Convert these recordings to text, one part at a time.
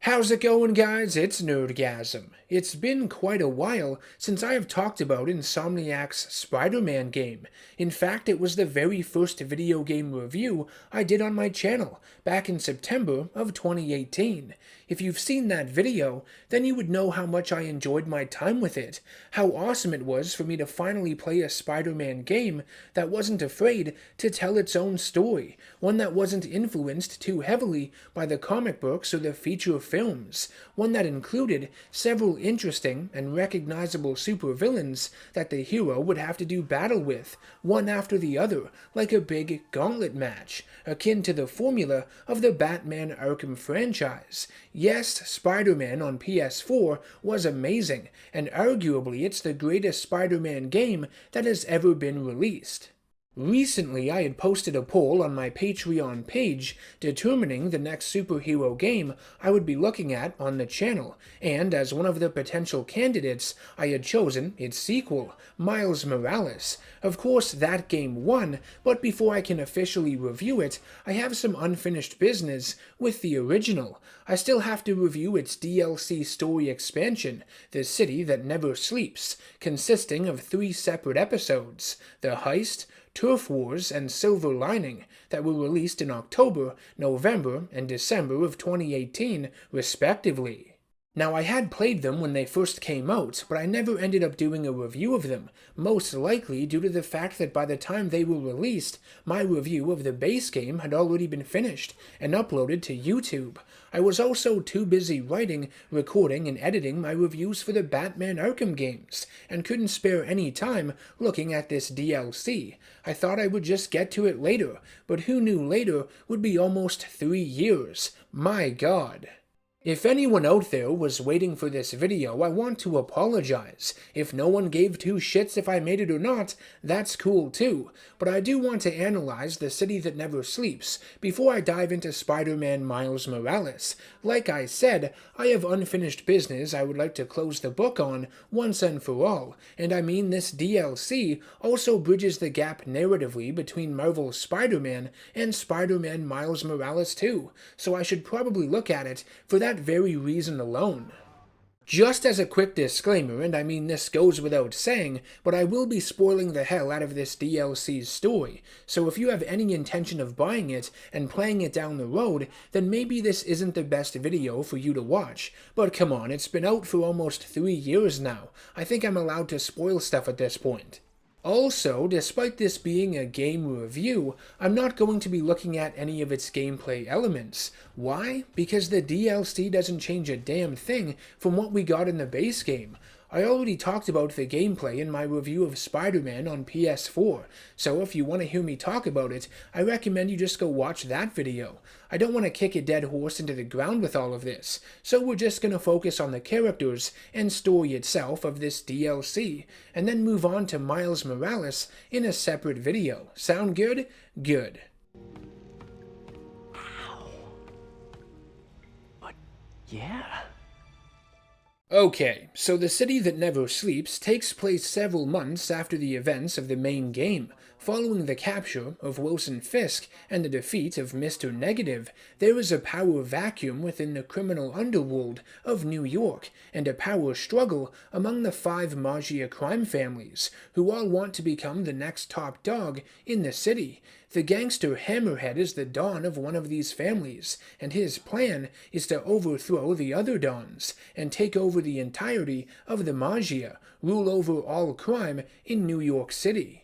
How's it going, guys? It's NerdGasm. It's been quite a while since I have talked about Insomniac's Spider-Man game. In fact, it was the very first video game review I did on my channel back in September of 2018. If you've seen that video, then you would know how much I enjoyed my time with it, how awesome it was for me to finally play a Spider-Man game that wasn't afraid to tell its own story, one that wasn't influenced too heavily by the comic books or the feature films, one that included several interesting and recognizable supervillains that the hero would have to do battle with, one after the other, like a big gauntlet match, akin to the formula of the Batman Arkham franchise. Yes, Spider-Man on PS4 was amazing, and arguably it's the greatest Spider-Man game that has ever been released. Recently, I had posted a poll on my Patreon page determining the next superhero game I would be looking at on the channel, and as one of the potential candidates, I had chosen its sequel, Miles Morales. Of course, that game won, but before I can officially review it, I have some unfinished business with the original. I still have to review its DLC story expansion, The City That Never Sleeps, consisting of 3 separate episodes: The Heist, Turf Wars, and Silver Lining, that were released in October, November, and December of 2018, respectively. Now, I had played them when they first came out, but I never ended up doing a review of them, most likely due to the fact that by the time they were released, my review of the base game had already been finished and uploaded to YouTube. I was also too busy writing, recording, and editing my reviews for the Batman Arkham games, and couldn't spare any time looking at this DLC. I thought I would just get to it later, but who knew later would be almost 3 years. My God. If anyone out there was waiting for this video, I want to apologize. If no one gave 2 shits if I made it or not, that's cool too. But I do want to analyze The City That Never Sleeps before I dive into Spider-Man Miles Morales. Like I said, I have unfinished business I would like to close the book on once and for all, and I mean this DLC also bridges the gap narratively between Marvel's Spider-Man and Spider-Man Miles Morales too, so I should probably look at it for that very reason alone. Just as a quick disclaimer, and I mean this goes without saying, but I will be spoiling the hell out of this DLC's story, so if you have any intention of buying it and playing it down the road, then maybe this isn't the best video for you to watch. But come on, it's been out for almost 3 years now. I think I'm allowed to spoil stuff at this point. Also, despite this being a game review, I'm not going to be looking at any of its gameplay elements. Why? Because the DLC doesn't change a damn thing from what we got in the base game. I already talked about the gameplay in my review of Spider-Man on PS4, so if you want to hear me talk about it, I recommend you just go watch that video. I don't want to kick a dead horse into the ground with all of this, so we're just going to focus on the characters and story itself of this DLC, and then move on to Miles Morales in a separate video. Sound good? Good. Ow. But yeah. Okay, so The City That Never Sleeps takes place several months after the events of the main game. Following the capture of Wilson Fisk and the defeat of Mr. Negative, there is a power vacuum within the criminal underworld of New York, and a power struggle among the 5 Magia crime families, who all want to become the next top dog in the city. The gangster Hammerhead is the Don of one of these families, and his plan is to overthrow the other Dons and take over the entirety of the Magia, rule over all crime in New York City.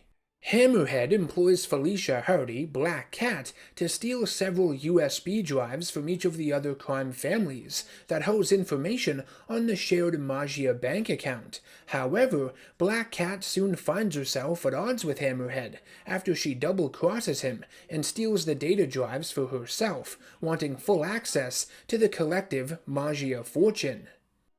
Hammerhead employs Felicia Hardy, Black Cat, to steal several USB drives from each of the other crime families that house information on the shared Magia bank account. However, Black Cat soon finds herself at odds with Hammerhead after she double-crosses him and steals the data drives for herself, wanting full access to the collective Magia fortune.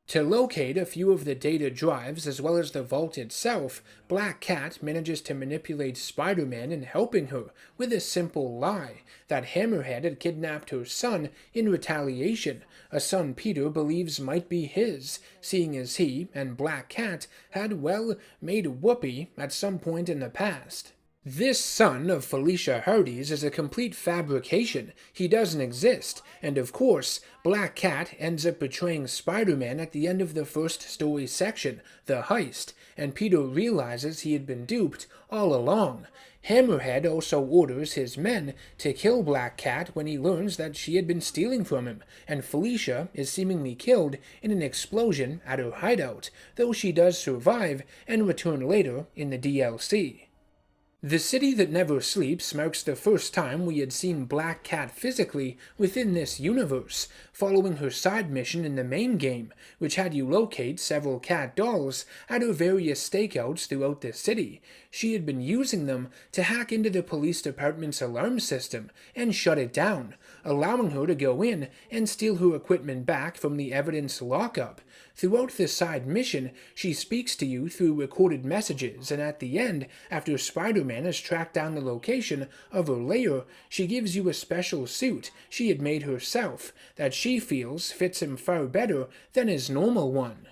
To locate a few of the data drives as well as the vault itself, Black Cat manages to manipulate Spider-Man in helping her with a simple lie, that Hammerhead had kidnapped her son in retaliation, a son Peter believes might be his, seeing as he and Black Cat had, well, made whoopee at some point in the past. This son of Felicia Hardy's is a complete fabrication. He doesn't exist. And of course, Black Cat ends up betraying Spider-Man at the end of the first story section, the heist, and Peter realizes he had been duped all along. Hammerhead also orders his men to kill Black Cat when he learns that she had been stealing from him, and Felicia is seemingly killed in an explosion at her hideout, though she does survive and return later in the DLC. The City That Never Sleeps marks the first time we had seen Black Cat physically within this universe, following her side mission in the main game, which had you locate several cat dolls at her various stakeouts throughout the city. She had been using them to hack into the police department's alarm system and shut it down, allowing her to go in and steal her equipment back from the evidence lockup. Throughout the side mission, she speaks to you through recorded messages, and at the end, after Spider-Man has tracked down the location of her lair, she gives you a special suit she had made herself that she feels fits him far better than his normal one.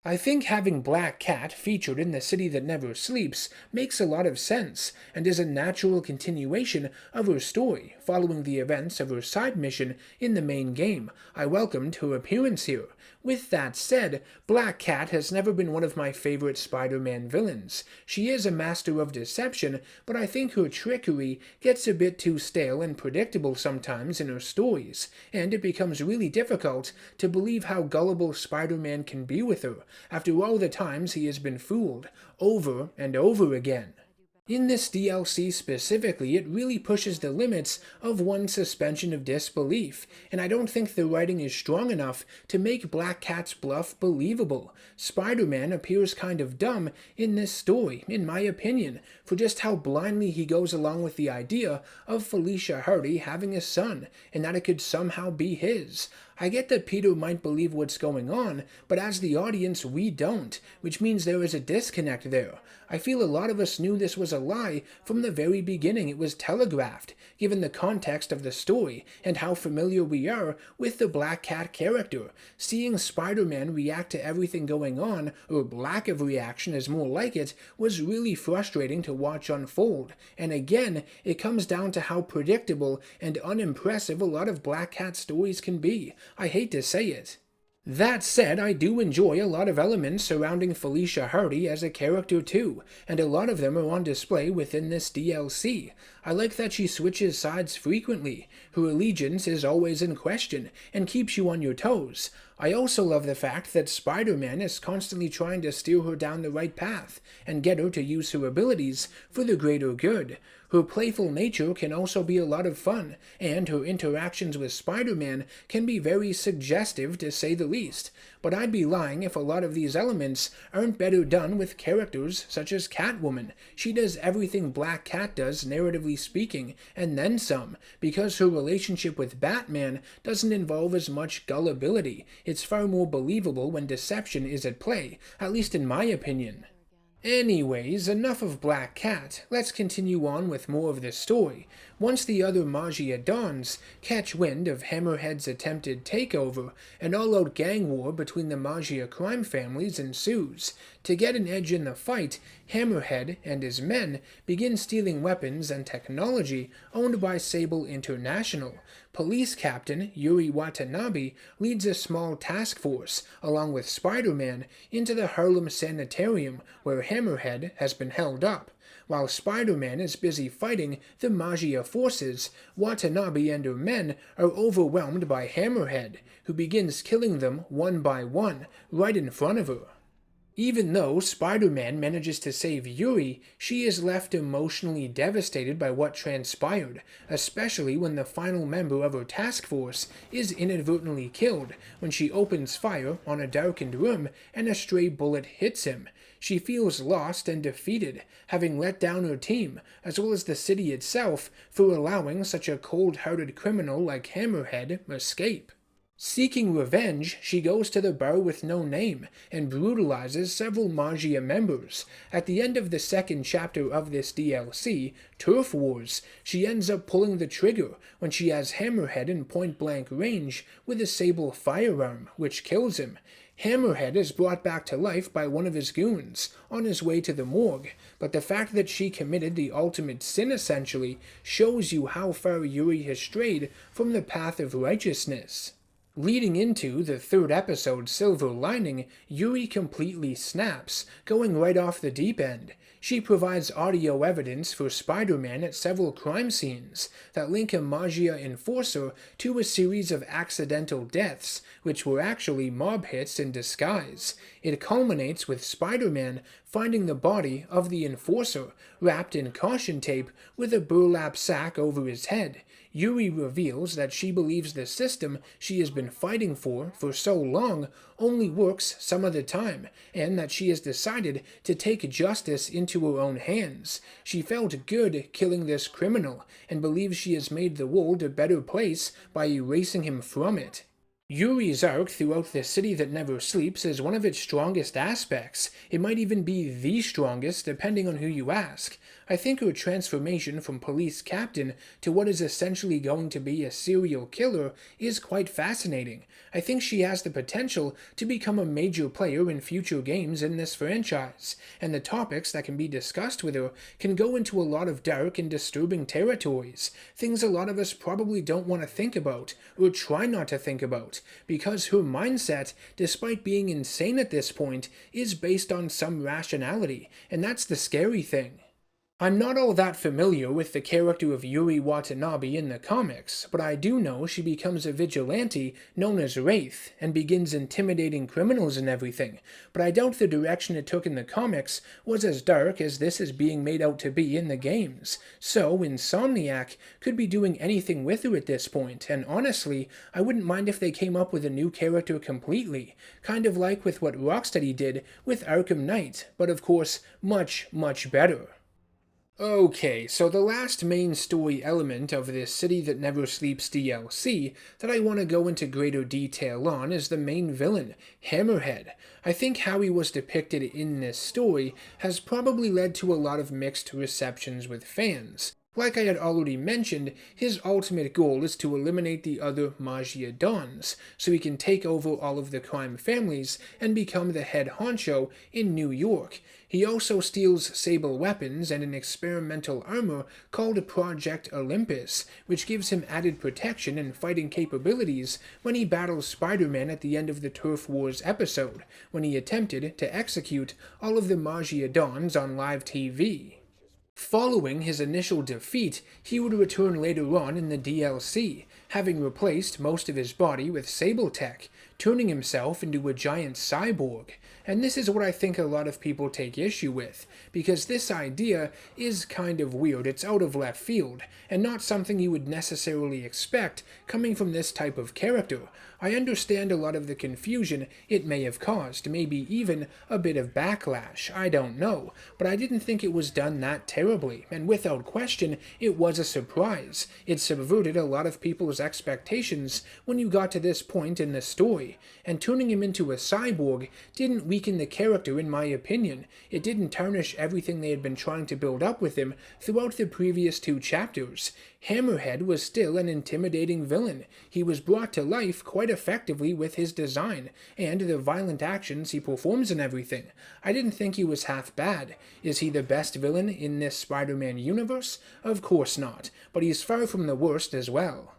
I think having Black Cat featured in The City That Never Sleeps makes a lot of sense, and is a natural continuation of her story, following the events of her side mission in the main game. I welcomed her appearance here. With that said, Black Cat has never been one of my favorite Spider-Man villains. She is a master of deception, but I think her trickery gets a bit too stale and predictable sometimes in her stories, and it becomes really difficult to believe how gullible Spider-Man can be with her, after all the times he has been fooled, over and over again. In this DLC specifically, it really pushes the limits of one's suspension of disbelief, and I don't think the writing is strong enough to make Black Cat's bluff believable. Spider-Man appears kind of dumb in this story, in my opinion, for just how blindly he goes along with the idea of Felicia Hardy having a son, and that it could somehow be his. I get that Peter might believe what's going on, but as the audience, we don't, which means there is a disconnect there. I feel a lot of us knew this was a lie from the very beginning. It was telegraphed, given the context of the story and how familiar we are with the Black Cat character. Seeing Spider-Man react to everything going on, or lack of reaction is more like it, was really frustrating to watch unfold. And again, it comes down to how predictable and unimpressive a lot of Black Cat stories can be. I hate to say it. That said, I do enjoy a lot of elements surrounding Felicia Hardy as a character too, and a lot of them are on display within this DLC. I like that she switches sides frequently. Her allegiance is always in question, and keeps you on your toes. I also love the fact that Spider-Man is constantly trying to steer her down the right path, and get her to use her abilities for the greater good. Her playful nature can also be a lot of fun, and her interactions with Spider-Man can be very suggestive to say the least. But I'd be lying if a lot of these elements aren't better done with characters such as Catwoman. She does everything Black Cat does, narratively speaking, and then some, because her relationship with Batman doesn't involve as much gullibility. It's far more believable when deception is at play, at least in my opinion. Anyways, enough of Black Cat. Let's continue on with more of this story. Once the other Magia Dons catch wind of Hammerhead's attempted takeover, an all-out gang war between the Magia crime families ensues. To get an edge in the fight, Hammerhead and his men begin stealing weapons and technology owned by Sable International. Police Captain Yuri Watanabe leads a small task force, along with Spider-Man, into the Harlem Sanitarium, where Hammerhead has been held up. While Spider-Man is busy fighting the Magia forces, Watanabe and her men are overwhelmed by Hammerhead, who begins killing them one by one, right in front of her. Even though Spider-Man manages to save Yuri, she is left emotionally devastated by what transpired, especially when the final member of her task force is inadvertently killed when she opens fire on a darkened room and a stray bullet hits him. She feels lost and defeated, having let down her team, as well as the city itself, for allowing such a cold-hearted criminal like Hammerhead escape. Seeking revenge, she goes to the bar with no name and brutalizes several Magia members. At the end of the second chapter of this DLC, Turf Wars, she ends up pulling the trigger when she has Hammerhead in point-blank range with a sable firearm, which kills him. Hammerhead is brought back to life by one of his goons on his way to the morgue, but the fact that she committed the ultimate sin essentially shows you how far Yuri has strayed from the path of righteousness. Leading into the third episode, Silver Lining, Yuri completely snaps, going right off the deep end. She provides audio evidence for Spider-Man at several crime scenes that link a Magia enforcer to a series of accidental deaths, which were actually mob hits in disguise. It culminates with Spider-Man finding the body of the enforcer, wrapped in caution tape with a burlap sack over his head. Yuri reveals that she believes the system she has been fighting for so long only works some of the time, and that she has decided to take justice into her own hands. She felt good killing this criminal, and believes she has made the world a better place by erasing him from it. Yuri's arc throughout the City That Never Sleeps is one of its strongest aspects. It might even be the strongest, depending on who you ask. I think her transformation from police captain to what is essentially going to be a serial killer is quite fascinating. I think she has the potential to become a major player in future games in this franchise, and the topics that can be discussed with her can go into a lot of dark and disturbing territories, things a lot of us probably don't want to think about, or try not to think about, because her mindset, despite being insane at this point, is based on some rationality, and that's the scary thing. I'm not all that familiar with the character of Yuri Watanabe in the comics, but I do know she becomes a vigilante known as Wraith, and begins intimidating criminals and everything, but I doubt the direction it took in the comics was as dark as this is being made out to be in the games. So, Insomniac could be doing anything with her at this point, and honestly, I wouldn't mind if they came up with a new character completely, kind of like with what Rocksteady did with Arkham Knight, but of course, much, much better. Okay, so the last main story element of this City That Never Sleeps DLC that I want to go into greater detail on is the main villain, Hammerhead. I think how he was depicted in this story has probably led to a lot of mixed receptions with fans. Like I had already mentioned, his ultimate goal is to eliminate the other Magia Dons, so he can take over all of the crime families and become the head honcho in New York. He also steals sable weapons and an experimental armor called Project Olympus, which gives him added protection and fighting capabilities when he battles Spider-Man at the end of the Turf Wars episode, when he attempted to execute all of the Magia Dons on live TV. Following his initial defeat, he would return later on in the DLC, having replaced most of his body with Sable Tech, turning himself into a giant cyborg. And this is what I think a lot of people take issue with, because this idea is kind of weird. It's out of left field, and not something you would necessarily expect coming from this type of character. I understand a lot of the confusion it may have caused, maybe even a bit of backlash, I don't know, but I didn't think it was done that terribly, and without question, it was a surprise. It subverted a lot of people's expectations when you got to this point in the story, and turning him into a cyborg didn't weaken the character in my opinion. It didn't tarnish everything they had been trying to build up with him throughout the previous 2 chapters. Hammerhead was still an intimidating villain. He was brought to life quite effectively with his design, and the violent actions he performs and everything. I didn't think he was half bad. Is he the best villain in this Spider-Man universe? Of course not, but he's far from the worst as well.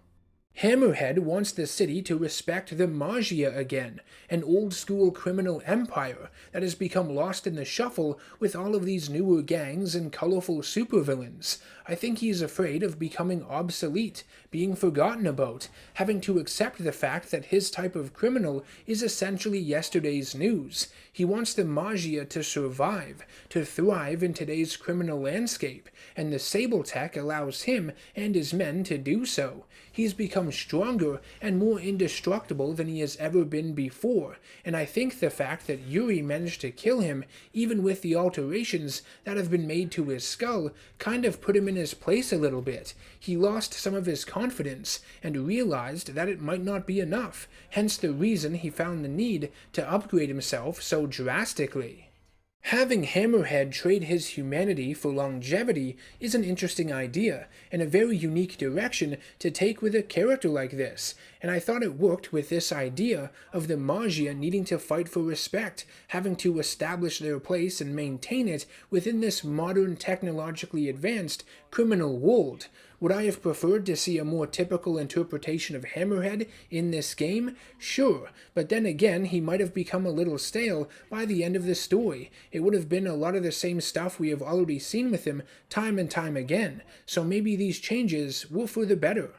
Hammerhead wants the city to respect the Magia again, an old-school criminal empire that has become lost in the shuffle with all of these newer gangs and colorful supervillains. I think he's afraid of becoming obsolete, being forgotten about, having to accept the fact that his type of criminal is essentially yesterday's news. He wants the Magia to survive, to thrive in today's criminal landscape, and the Sable Tech allows him and his men to do so. He's become become stronger and more indestructible than he has ever been before, and I think the fact that Yuri managed to kill him, even with the alterations that have been made to his skull, kind of put him in his place a little bit. He lost some of his confidence and realized that it might not be enough, hence the reason he found the need to upgrade himself so drastically. Having Hammerhead trade his humanity for longevity is an interesting idea, and a very unique direction to take with a character like this, and I thought it worked with this idea of the Magia needing to fight for respect, having to establish their place and maintain it within this modern, technologically advanced criminal world. Would I have preferred to see a more typical interpretation of Hammerhead in this game? Sure, but then again, he might have become a little stale by the end of the story. It would have been a lot of the same stuff we have already seen with him time and time again, so maybe these changes were for the better.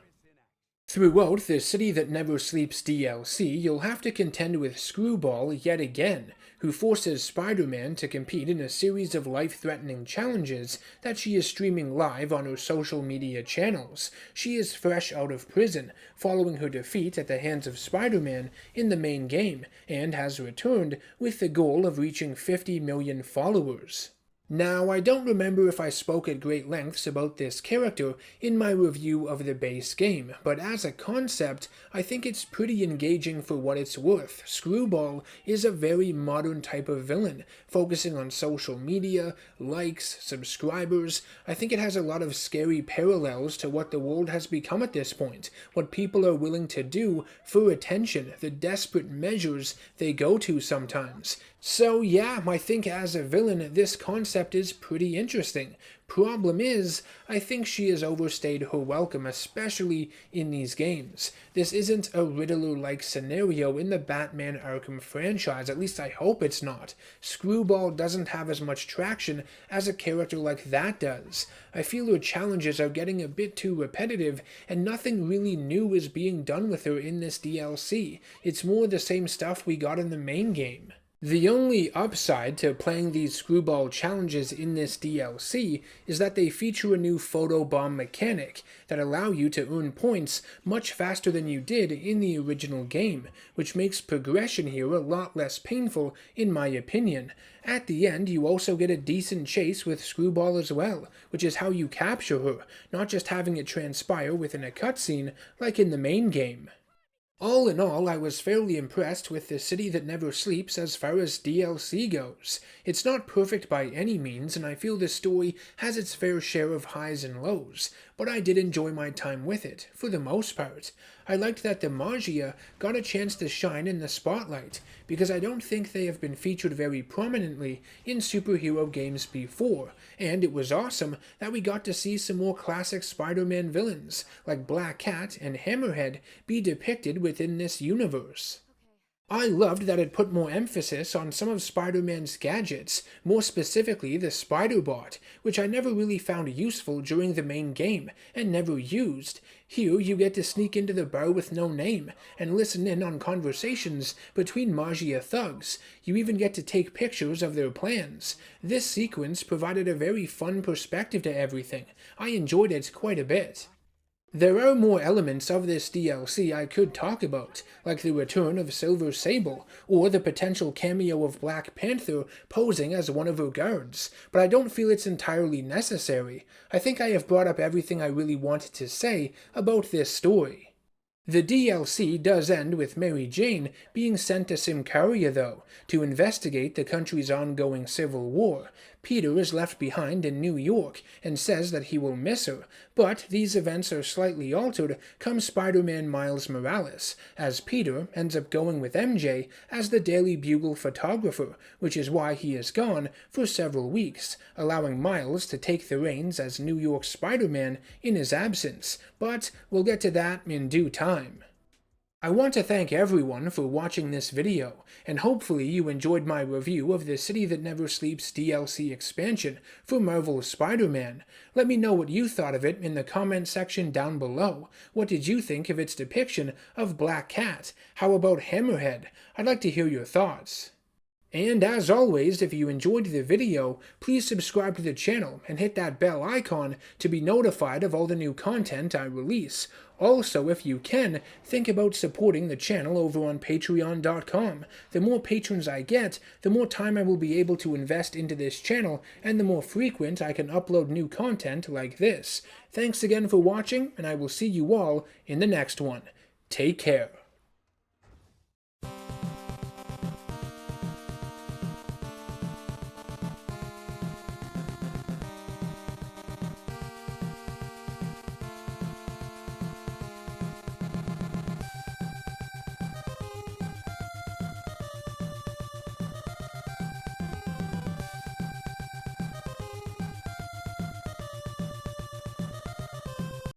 Throughout the City That Never Sleeps DLC, you'll have to contend with Screwball yet again, who forces Spider-Man to compete in a series of life-threatening challenges that she is streaming live on her social media channels. She is fresh out of prison, following her defeat at the hands of Spider-Man in the main game, and has returned with the goal of reaching 50 million followers. Now, I don't remember if I spoke at great lengths about this character in my review of the base game, but as a concept, I think it's pretty engaging for what it's worth. Screwball is a very modern type of villain, focusing on social media, likes, subscribers. I think it has a lot of scary parallels to what the world has become at this point, what people are willing to do for attention, the desperate measures they go to sometimes. So yeah, I think as a villain, this concept is pretty interesting. Problem is, I think she has overstayed her welcome, especially in these games. This isn't a Riddler-like scenario in the Batman Arkham franchise, at least I hope it's not. Screwball doesn't have as much traction as a character like that does. I feel her challenges are getting a bit too repetitive, and nothing really new is being done with her in this DLC. It's more the same stuff we got in the main game. The only upside to playing these Screwball challenges in this DLC is that they feature a new photobomb mechanic that allow you to earn points much faster than you did in the original game, which makes progression here a lot less painful in my opinion. At the end, you also get a decent chase with Screwball as well, which is how you capture her, not just having it transpire within a cutscene like in the main game. All in all, I was fairly impressed with The City That Never Sleeps as far as DLC goes. It's not perfect by any means, and I feel the story has its fair share of highs and lows, but I did enjoy my time with it, for the most part. I liked that the Magia got a chance to shine in the spotlight, because I don't think they have been featured very prominently in superhero games before, and it was awesome that we got to see some more classic Spider-Man villains, like Black Cat and Hammerhead, be depicted within this universe. I loved that it put more emphasis on some of Spider-Man's gadgets, more specifically the Spider-Bot, which I never really found useful during the main game, and never used. Here you get to sneak into the bar with no name, and listen in on conversations between Magia thugs. You even get to take pictures of their plans. This sequence provided a very fun perspective to everything. I enjoyed it quite a bit. There are more elements of this DLC I could talk about, like the return of Silver Sable, or the potential cameo of Black Panther posing as one of her guards, but I don't feel it's entirely necessary. I think I have brought up everything I really wanted to say about this story. The DLC does end with Mary Jane being sent to Symkaria, though, to investigate the country's ongoing civil war. Peter is left behind in New York and says that he will miss her, but these events are slightly altered come Spider-Man Miles Morales, as Peter ends up going with MJ as the Daily Bugle photographer, which is why he is gone for several weeks, allowing Miles to take the reins as New York Spider-Man in his absence, but we'll get to that in due time. I want to thank everyone for watching this video, and hopefully you enjoyed my review of the City That Never Sleeps DLC expansion for Marvel's Spider-Man. Let me know what you thought of it in the comment section down below. What did you think of its depiction of Black Cat? How about Hammerhead? I'd like to hear your thoughts. And as always, if you enjoyed the video, please subscribe to the channel and hit that bell icon to be notified of all the new content I release. Also, if you can, think about supporting the channel over on patreon.com. The more patrons I get, the more time I will be able to invest into this channel, and the more frequent I can upload new content like this. Thanks again for watching, and I will see you all in the next one. Take care.